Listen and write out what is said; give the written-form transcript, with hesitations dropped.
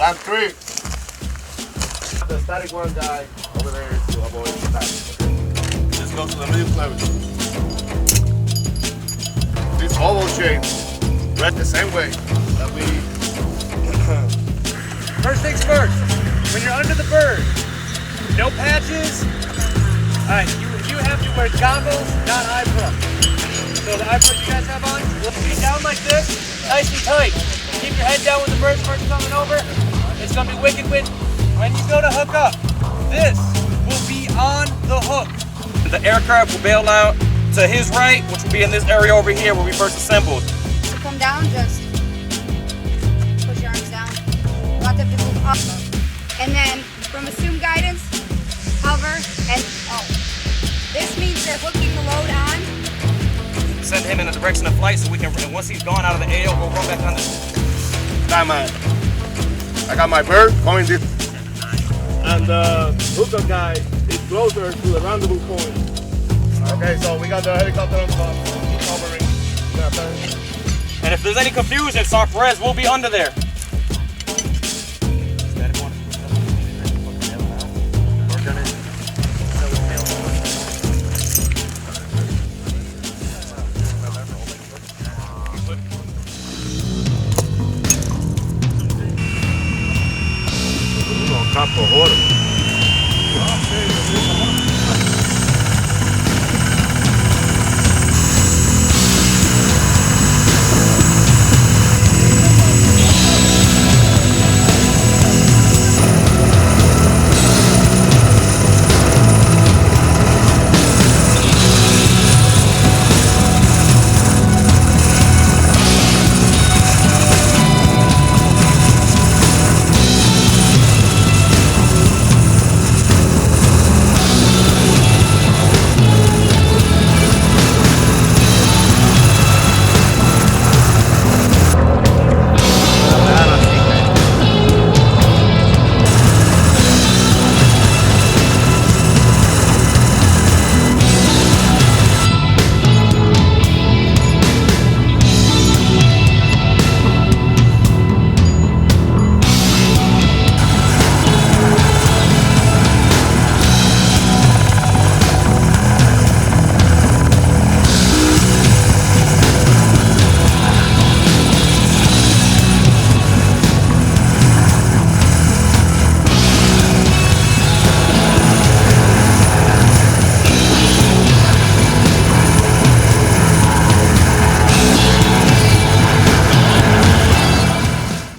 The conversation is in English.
Plan 3. The static one guy over there to avoid static. Okay. Let's go to the medium level. This oval shape, read the same way that we. First things first, when you're under the bird, no patches. Alright, you have to wear goggles, not eye pro. So the eye pro you guys have on, will be down like this, nice and tight. Keep your head down when the bird's first coming over. It's gonna be wicked wind. When you go to hook up, this will be on the hook. The aircraft will bail out to his right, which will be in this area over here where we first assembled. So come down, just push your arms down. Let them move up. And then from assume guidance, hover, and oh. This means they're hooking the load on. Send him in the direction of flight so we can, once he's gone out of the AO, we'll run back on this. I got my bird going this. And the hookup guy is closer to the rendezvous point. Okay, so we got the helicopter on top. Keep hovering. And if there's any confusion, Sarperez will be under there. Por favor.